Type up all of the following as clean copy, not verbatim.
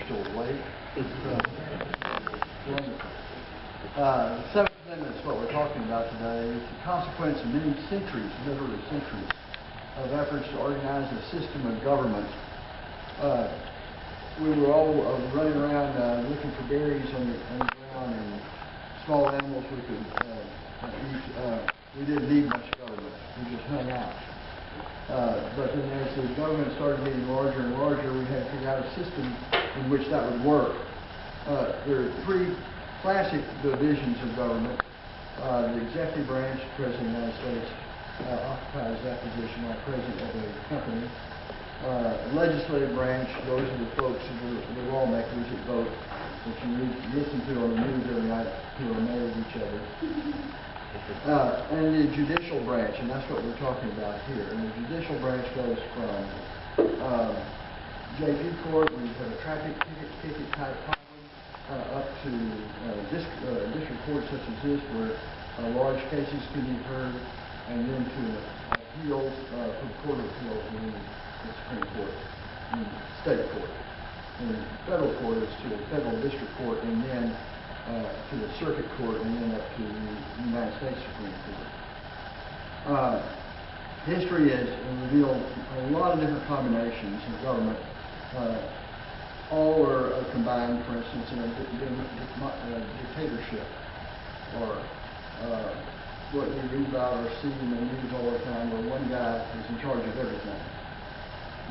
still awake. Wonderful. The Seventh Amendment is what we're talking about today. It's the consequence of many centuries, literally centuries, of efforts to organize a system of government. We were all running around looking for berries on the ground and small animals we could eat. We didn't need much government. We just hung out. But then as the government started getting larger and larger, we had to figure out a system in which that would work. There are three classic divisions of government. The executive branch, the President of the United States, occupies that position like President of a company. Legislative branch, those are the folks, the lawmakers that vote, that you listen to on the news every night, who are mad at each other. And the judicial branch, and that's what we're talking about here. And the judicial branch goes from JP court, where you have a traffic ticket type problem, up to district court such as this, where large cases can be heard, and then to appeals, from Court of Appeals, and then the Supreme Court, and state court. And the federal court is to the federal district court, and then to the circuit court, and then up to the United States Supreme Court. History has revealed a lot of different combinations of government. All are combined, for instance, in a dictatorship, or what we read about or see in the news all the time, where one guy is in charge of everything.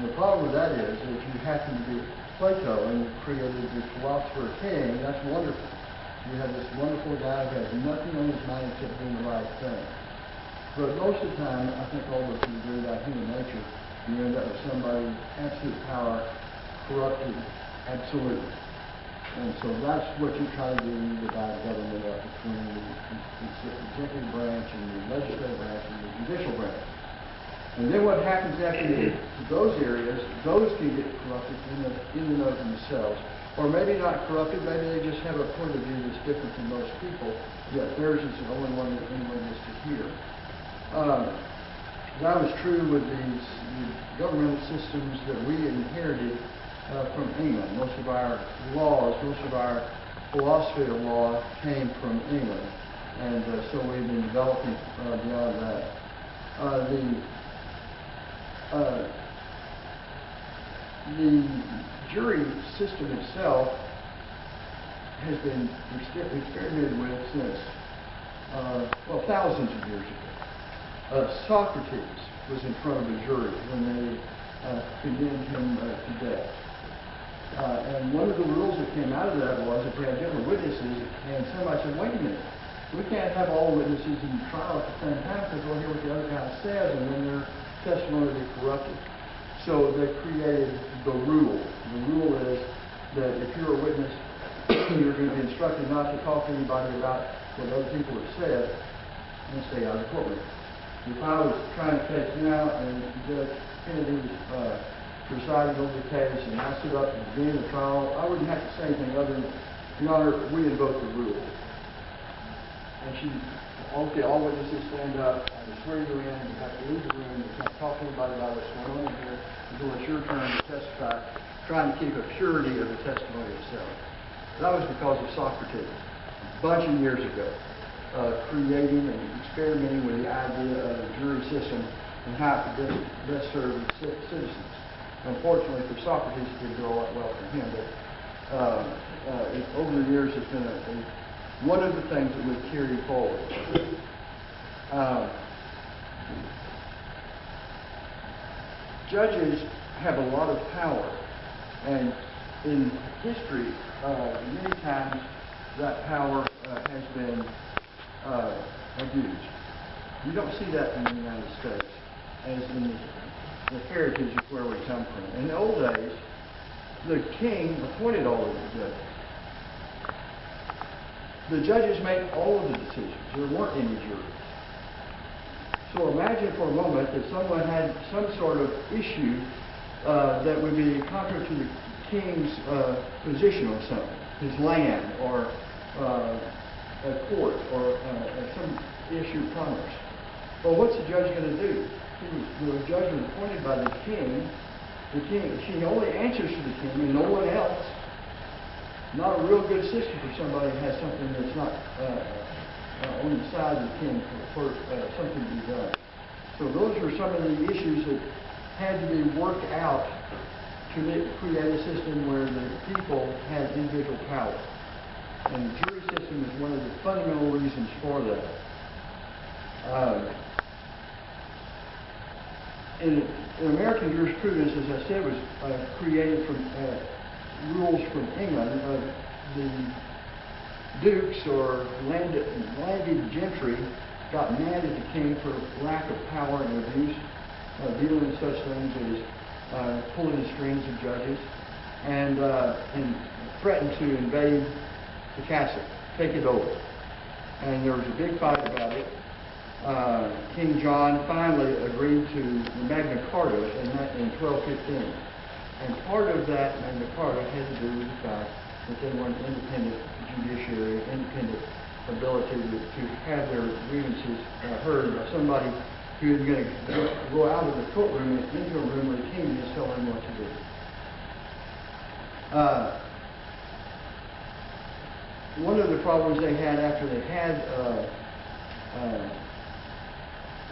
And the problem with that is that if you happen to be Plato and you created the philosopher king, that's wonderful. You have this wonderful guy who has nothing on his mind except doing the right thing. But most of the time, I think all of us can agree about human nature, you end up with somebody with absolute power, corrupted absolutely. And so that's what you try to do, you divide government up between the executive branch and the legislative branch and the judicial branch. And then what happens after those areas, those can get corrupted in and of themselves. Or maybe not corrupted, maybe they just have a point of view that's different than most people, yet theirs is the only one that anyone gets to hear. That was true with these governmental systems that we inherited from England. Most of our laws, most of our philosophy of law came from England. And so we've been developing beyond that. The jury system itself has been experimented with since, thousands of years ago. Socrates was in front of a jury when they condemned him to death. And one of the rules that came out of that was if we had different witnesses, and somebody said, wait a minute, we can't have all witnesses in the trial at the same time because we'll hear what the other guy says, and then their testimony will be corrupted. So they created the rule. The rule is that if you're a witness, you're going to be instructed not to talk to anybody about what other people have said and stay out of the courtroom. If I was trying a case now and Judge Kennedy was presiding over the case and I stood up at the beginning of the trial, I wouldn't have to say anything other than, Your Honor, we invoke the rule. And she, okay, all witnesses stand up, I swear you're in, you have to leave the room, you can't talk to anybody about what's going on in here until it's your turn to testify, trying to keep a purity of the testimony itself. That was because of Socrates, a bunch of years ago, creating and experimenting with the idea of a jury system and how it could best serve the citizens. Unfortunately for Socrates, it didn't go a lot well for him, but over the years it's been one of the things that we've carried forward. Judges have a lot of power, and in history, many times that power has been abused. You don't see that in the United States as in the heritage of where we come from. In the old days, the king appointed all of the judges. The judges made all of the decisions. There weren't any juries. So imagine for a moment that someone had some sort of issue that would be contrary to the king's position on something, his land, or a court, or some issue of commerce. Well, what's the judge going to do? The judge was appointed by the king. She only answers to the king and no one else. not a real good system for somebody who has something that's not on the side of the king for something to be done. So those are some of the issues that had to be worked out to create a system where the people had individual power. And the jury system is one of the fundamental reasons for that. In American jurisprudence, as I said, was created from rules from England. The dukes or landed gentry got mad at the king for lack of power and abuse, dealing with such things as pulling the strings of judges, and threatened to invade the castle, take it over. And there was a big fight about it. King John finally agreed to the Magna Carta in 1215. And part of that Magna Carta had to do with the fact that they wanted independent judiciary, independent ability to have their grievances heard by somebody who was going to go out of the courtroom and into a room where the king just tell him what to do. One of the problems they had after they had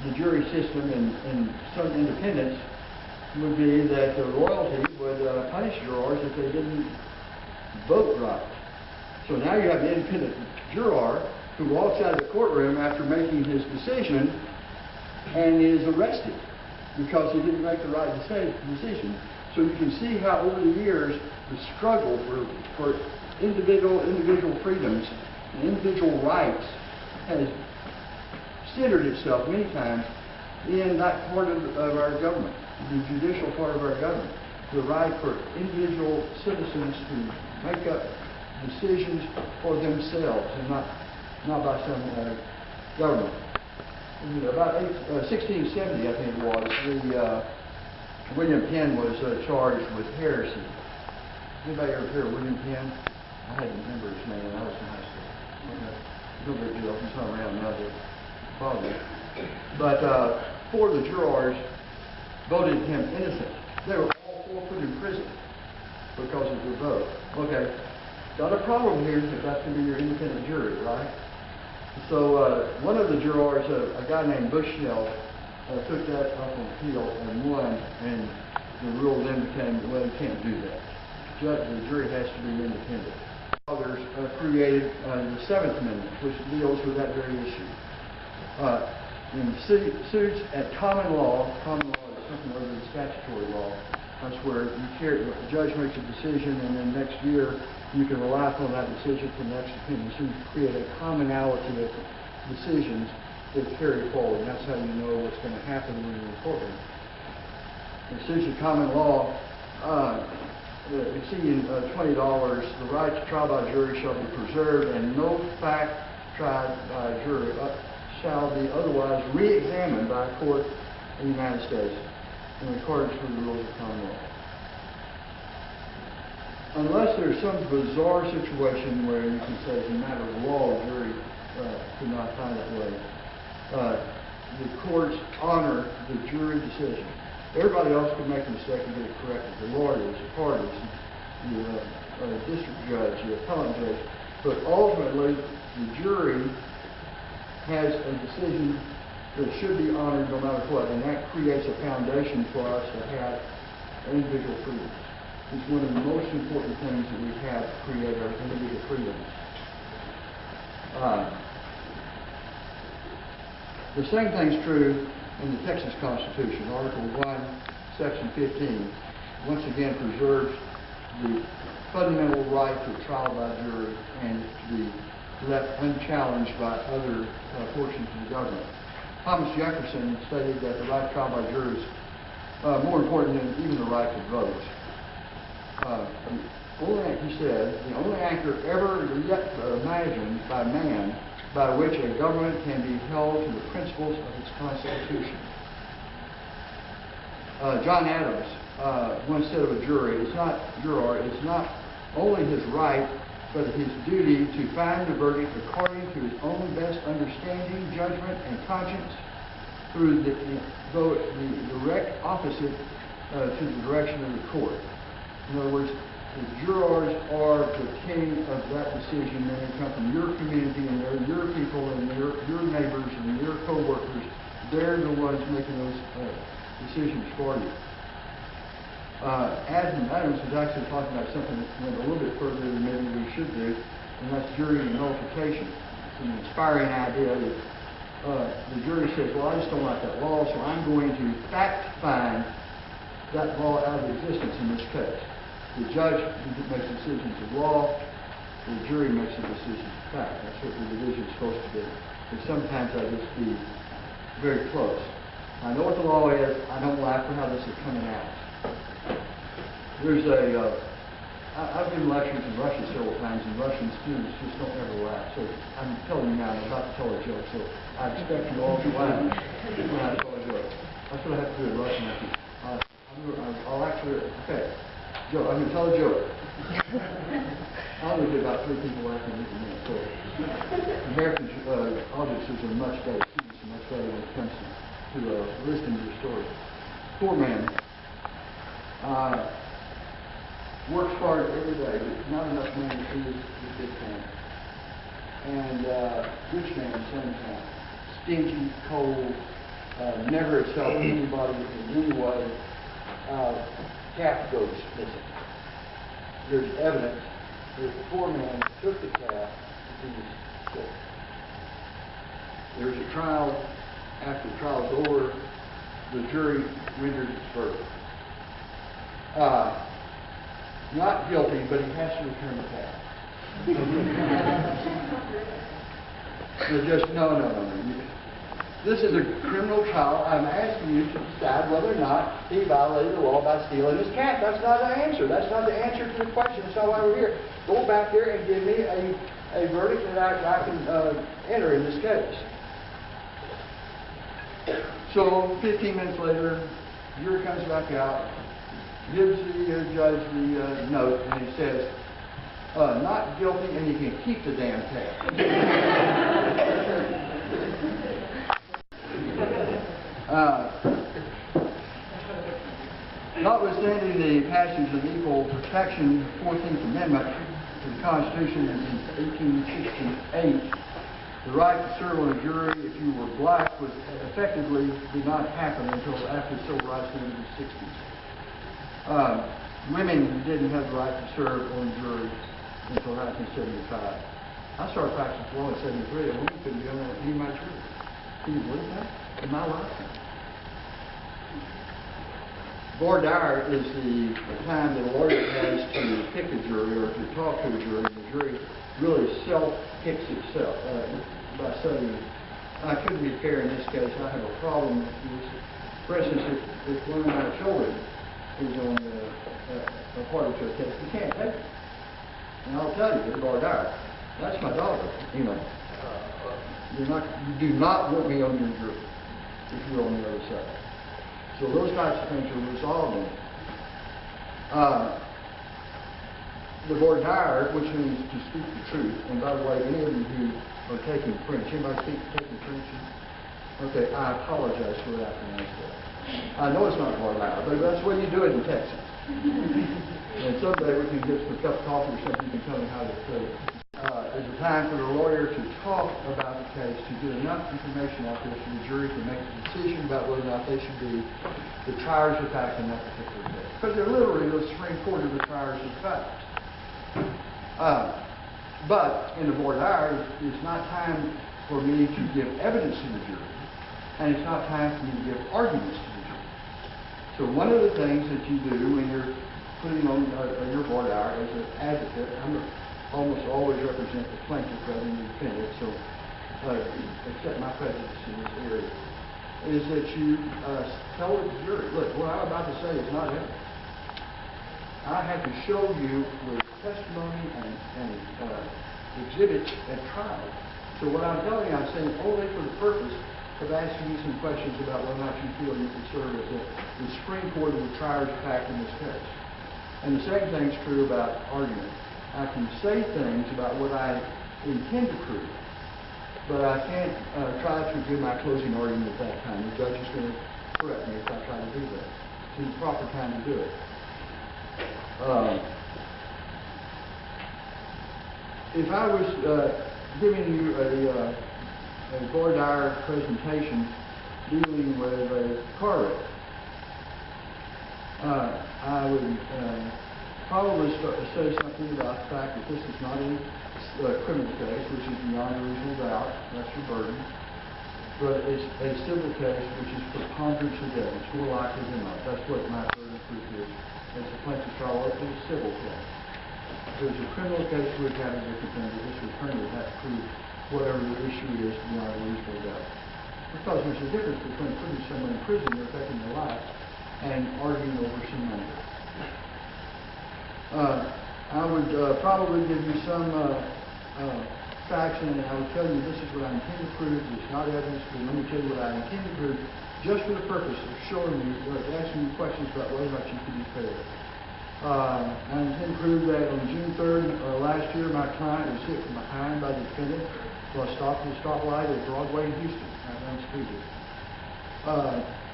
the jury system and some independence would be that the royalty would punish jurors if they didn't vote right. So now you have the independent juror who walks out of the courtroom after making his decision and is arrested because he didn't make the right decision. So you can see how over the years the struggle for individual freedoms and individual rights has centered itself many times in that part of our government, the judicial part of our government, the right for individual citizens to make up decisions for themselves and not by some government. In about 1670, I think it was, William Penn was charged with heresy. Anybody ever hear of William Penn? I had to remember his name when I was in high school. No big deal. He's not around now to bother me. But four of the jurors voted him innocent. They were all 4 put in prison because of their vote. Okay, got a problem here if that's going to be your independent jury, right? So one of the jurors, a guy named Bushnell, took that up on appeal and won, and the rule then became, well, you can't do that. The jury has to be independent. Others created the 7th Amendment, which deals with that very issue. In suits at common law is something other than statutory law. That's where the judge makes a decision, and then next year you can rely upon that decision for the next opinion. So you create a commonality of decisions that carry forward, and that's how you know what's going to happen when you're in the courtroom. In suits at common law, exceeding $20, the right to trial by jury shall be preserved, and no fact tried by a jury shall be otherwise re-examined by a court in the United States in accordance with the rules of common law. Unless there's some bizarre situation where you can say as a matter of law, a jury could not find that way, the courts honor the jury decision. Everybody else can make a mistake and get it corrected. The lawyers, the parties, the district judge, the appellate judge. But ultimately, the jury has a decision that should be honored no matter what, and that creates a foundation for us to have individual freedoms. It's one of the most important things that we have to create our individual freedoms. The same thing's true in the Texas Constitution. Article 1, Section 15, once again preserves the fundamental right to trial by jury and to be left unchallenged by other portions of the government. Thomas Jefferson stated that the right to trial by jury is more important than even the right to vote. He said, the only act ever yet imagined by man by which a government can be held to the principles of its constitution. John Adams once said of a juror, it's not only his right, but his duty to find the verdict according to his own best understanding, judgment, and conscience through the direct opposite to the direction of the court. In other words, the jurors are the king of that decision, and they come from your community, and they're your people, and they're your neighbors, and your co-workers. They're the ones making those decisions for you. Adam Adams was actually talking about something that went a little bit further than maybe we should do, and that's jury nullification. It's an inspiring idea that the jury says, well, I just don't like that law, so I'm going to fact-find that law out of existence in this case. The judge makes decisions of law, the jury makes a decision of fact. That's what the division is supposed to do. And sometimes I just be very close. I know what the law is. I don't like how this is coming out. There's I've given lectures in Russia several times, and Russian students just don't ever laugh. So I'm telling you now, I'm about to tell a joke, so I expect you all to laugh when I tell a joke. That's what I have to do in Russian. I'll actually, okay. Joe, I'm going to tell a joke. I only get about 3 people laughing at me. So American audiences are much better, students are much better when it comes to listening to your story. Poor man. Works hard every day, but not enough money to feed his big family. And rich man, same time. Stingy, cold, never has helped anybody in any way. Calf goes missing. There's evidence that the poor man took the calf to be killed. There's a trial. After the trial is over, the jury renders its verdict. Not guilty, but he has to return the calf. No. This is a criminal trial. I'm asking you to decide whether or not he violated the law by stealing his calf. That's not the answer. That's not the answer to the question. That's not why we're here. Go back there and give me a verdict that I can enter in this case. So 15 minutes later, the jury comes back out, gives the judge the note, and he says, not guilty, and you can keep the damn calf. Notwithstanding the passage of equal protection, 14th Amendment to the Constitution in 1868, the right to serve on a jury if you were black was effectively did not happen until after the Civil Rights Movement in the 60s. Women didn't have the right to serve on a jury until 1975. I started practicing law in 73. A woman couldn't be on any of my juries. Can you believe that? In my lifetime. Voir dire is the time that a lawyer has to pick a jury or to talk to a jury. The jury really self-picks itself by saying, I couldn't be fair in this case. I have a problem with this. For instance, if one of my children is on a party to a case, you can't take it. And I'll tell you, voir dire, that's my daughter. You do not want me on your jury if you're on the other side. So those types of things are resolved in it. The voir dire, which means to speak the truth, and by the way, any of you who are taking French, anybody taking French? Okay, I apologize for that pronunciation. I know it's not voir dire, but that's the way you do it in Texas. And someday we can get some cup of coffee or something, you can tell me how to say it. There's a time for the lawyer to talk about the case, to get enough information out there for the jury to make a decision about whether or not they should be the triers of fact in that particular case. Because they're literally the Supreme Court of the triers of fact. But in the voir dire, it's not time for me to give evidence to the jury, and it's not time for me to give arguments to the jury. So one of the things that you do when you're putting on your voir dire as an advocate, almost always represent the plaintiff rather than the defendant, so accept my prejudice in this area, is that you tell the jury, look, what I'm about to say is not evidence. I have to show you with testimony and exhibits at trial. So what I'm telling you, I'm saying only for the purpose of asking you some questions about whether or not you feel you can serve as the Supreme Court of the triers of fact in this case. And the same thing's true about argument. I can say things about what I intend to prove, but I can't try to give my closing argument at that time. The judge is going to correct me if I try to do that. It's the proper time to do it. if I was giving you a voir dire presentation dealing with a car wreck, I would probably say something about the fact that this is not a criminal case, which is beyond a reasonable doubt. That's your burden. But it's a civil case, which is preponderance of evidence, more likely than not. That's what my burden of proof is. It's a plaintiff's trial. It's a civil case. If it was a criminal case, we would have a different thing. The district attorney would have to prove whatever the issue is beyond a reasonable doubt. Because there's a difference between putting someone in prison or taking their life and arguing over some money. I would probably give you some facts, and I would tell you this is what I intend to prove. It's not evidence, but let me tell you what I intend to prove, just for the purpose of showing you, asking you questions about whether or not you can be fair. I intend to prove that on June 3rd last year, my client was hit from behind by the defendant while stopped at a stoplight at Broadway in Houston. Unspeeded.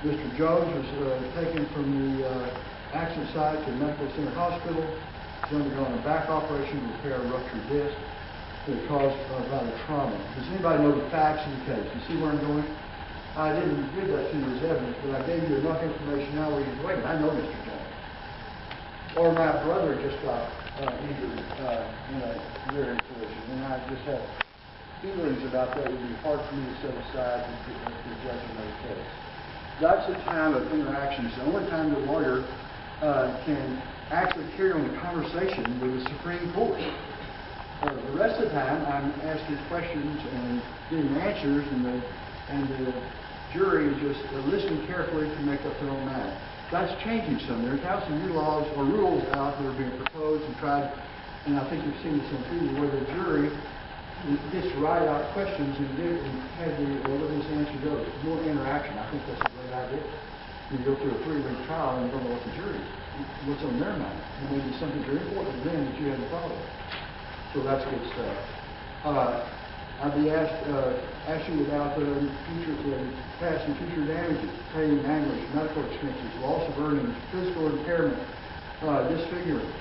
Mr. Jones was taken from the accident site to the Medical Center Hospital. He's undergone a back operation to repair a ruptured disc that was caused by the trauma. Does anybody know the facts of the case? You see where I'm going? I didn't give that to you as evidence, but I gave you enough information now where you can, wait, I know Mr. Jones. Or my brother just got injured in a rear end collision, and I just have feelings about that. It would be hard for me to set aside to judge another case. That's the time of interaction. It's the only time the lawyer can actually carry on the conversation with the Supreme Court. The rest of the time, I'm asking questions and getting answers, and the jury is just listening carefully to make up their own mind. That's changing some. There's now some new laws or rules out that are being proposed and tried, and I think you've seen this on TV, where the jury gets to write out questions and have the witness answer those. More interaction. I think that's a great idea. You go through a 3-week trial and you don't know what the jury, what's on their mind. It may be something very important to them that you haven't thought of. So that's good stuff. I'd be asked you about the past and future damages, pain, anguish, medical expenses, loss of earnings, physical impairment, disfigurement.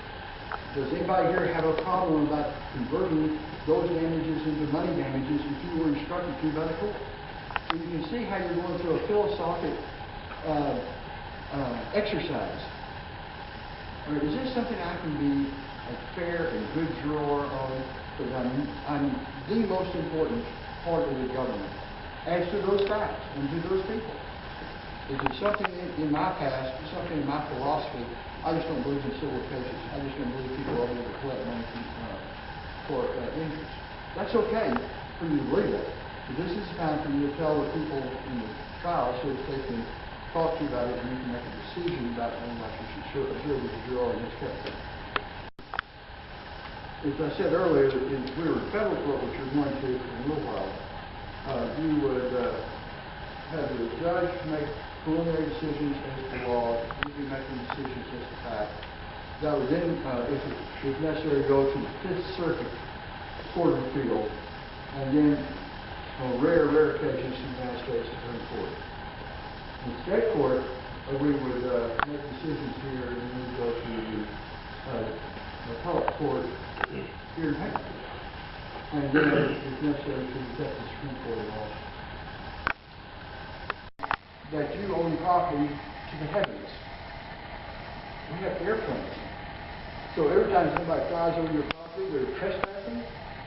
Does anybody here have a problem about converting those damages into money damages if you were instructed to by the court? So you can see how you're going through a philosophic exercise. Or is this something I can be a fair and good juror on? Because I'm the most important part of the government as to those facts and to those people. Is it something in my past, something in my philosophy? I just don't believe in civil cases. I just don't believe people are able to collect money for injuries. That's okay for you to believe that. But this is the time for you to tell the people in the trial so that they can talk to you about it and you can make a decision about whether or not you should serve as a juror in this case. As I said earlier, if we were in federal court, which you're going to in a little while, you would have the judge make preliminary decisions as to law, you'd be making decisions as to fact. That would then, if necessary, go to the 5th Circuit Court of Appeal, and then, on rare occasions, to the United States Supreme Court. In state court, we would make decisions here, and then we'd go to the appellate court here in Hampton, and then, if necessary, to the Texas Supreme Court of Law. That you own property to the heavens. We have airplanes. So every time somebody flies over your property, they're trespassing.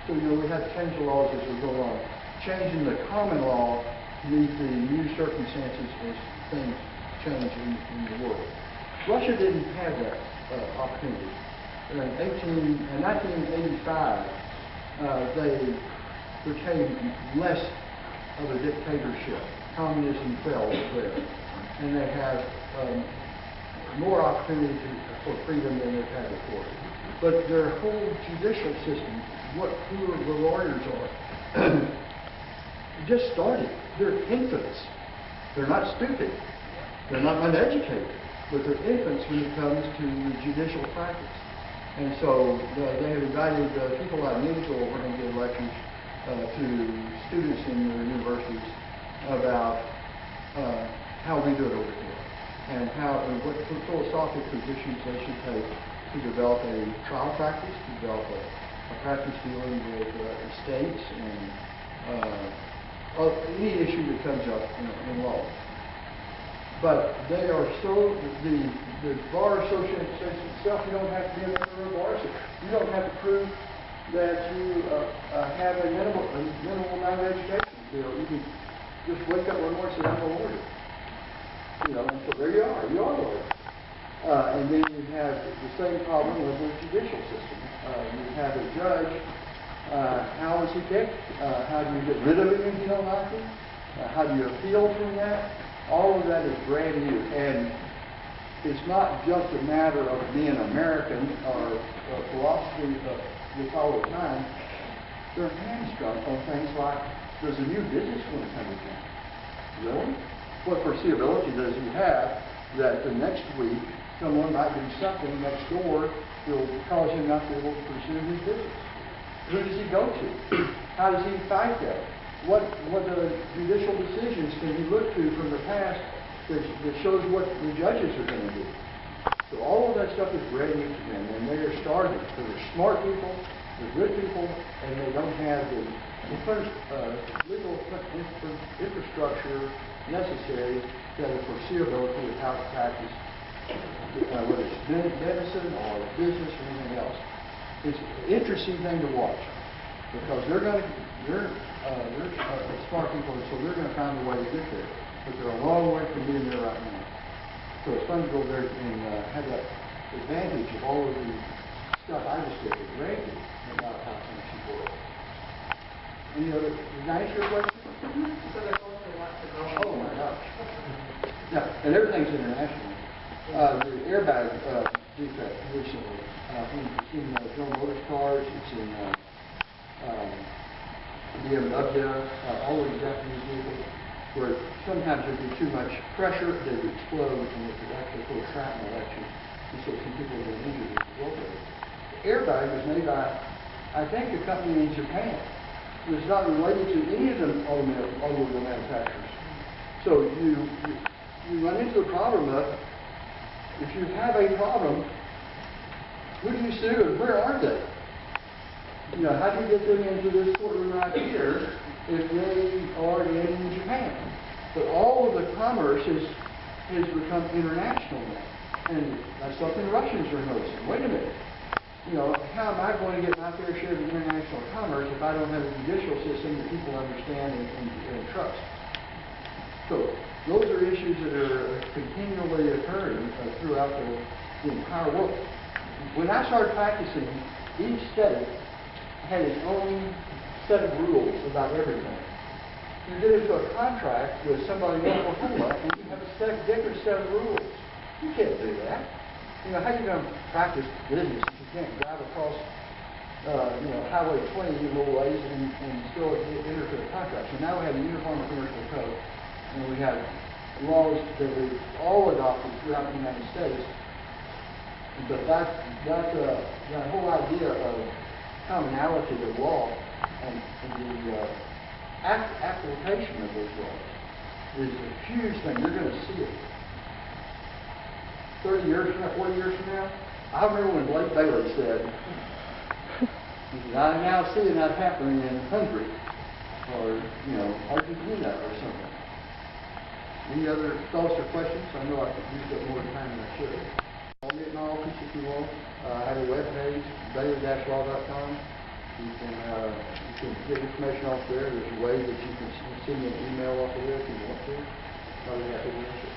So, we have to change the laws as we go along. Changing the common law to meet the new circumstances as things change in the world. Russia didn't have that opportunity. In 1985, they became less of a dictatorship. Communism fell there, and they have more opportunity for freedom than they've had before. But their whole judicial system, who the lawyers are, just started. They're infants. They're not stupid. They're not uneducated, but they're infants when it comes to the judicial practice. And so they have invited people like me to go over and give lectures to students in their universities about how we do it over here, and what philosophical positions they should take to develop a trial practice, to develop a practice dealing with estates and any issue that comes up in law. But they are so, the Bar Association says itself, you don't have to be a member of a bar association. You don't have to prove that you have a minimal amount of education. You know, you can just wake up one morning and say, I'm a lawyer. You know, and so there you are a lawyer. And then you have the same problem with the judicial system. You have a judge, how is he picked? How do you get rid of him if you don't like him? How do you appeal from that? All of that is brand new, and it's not just a matter of being American or philosophy we follow the time. They're hamstrung on things like, does a new business want to come to town? Really? What foreseeability does he have that the next week someone might do something next door that will cause him not to be able to pursue his business? Who does he go to? How does he fight that? What judicial decisions can he look to from the past that shows what the judges are going to do? So all of that stuff is brand new to them, and they are starving. So they're smart people, they're good people, and they don't have the legal infrastructure necessary to have the foreseeability of how to practice, whether it's medicine or business or anything else. It's an interesting thing to watch because they're smart people, so they're going to find a way to get there. But they're a long way from being there right now. So it's fun to go there and have that advantage of all of the stuff I just did with Randy about how things should work. Any other? Did I answer your question? So there's also lots of going. Oh my gosh. Yeah, and everything's international. The airbag defect recently. It's in General Motors cars. It's in BMW, all of the Japanese vehicles, where sometimes there'd be too much pressure, they would explode, and it could actually put a shrapnel at you. And so some people have been injured as a result of it. The airbag was made by, I think, a company in Japan. So it's not related to any of the automobile manufacturers. So you run into the problem of, if you have a problem, who do you sue and where are they? You know, how do you get them into this courtroom right here if they are in Japan? But all of the commerce has become international now. And that's something Russians are noticing. Wait a minute. You know, how am I going to get my fair share of the international commerce if I don't have a judicial system that people understand and trust? So those are issues that are continually occurring throughout the entire world. When I started practicing, each state had its own set of rules about everything. You get into a contract with somebody in Oklahoma and you have a different set of rules. You can't do that. You know, how are you going to practice business if you can't drive across Highway 20 in little ways and still enter into a contract? So now we have a uniform commercial code, and we have laws that we've all adopted throughout the United States. But that whole idea of commonality of law and the application of those laws is a huge thing. You're going to see it 30 years from now, 40 years from now. I remember when Blake Bailey said, I now see that happening in Hungary or, Argentina or something. Any other thoughts or questions? I know I could use up more time than I should. Call me at my office if you want. I have a web page, bailey-law.com. You can get information off there. There's a way that you can send me an email off of there if you want to. I'll be happy to answer.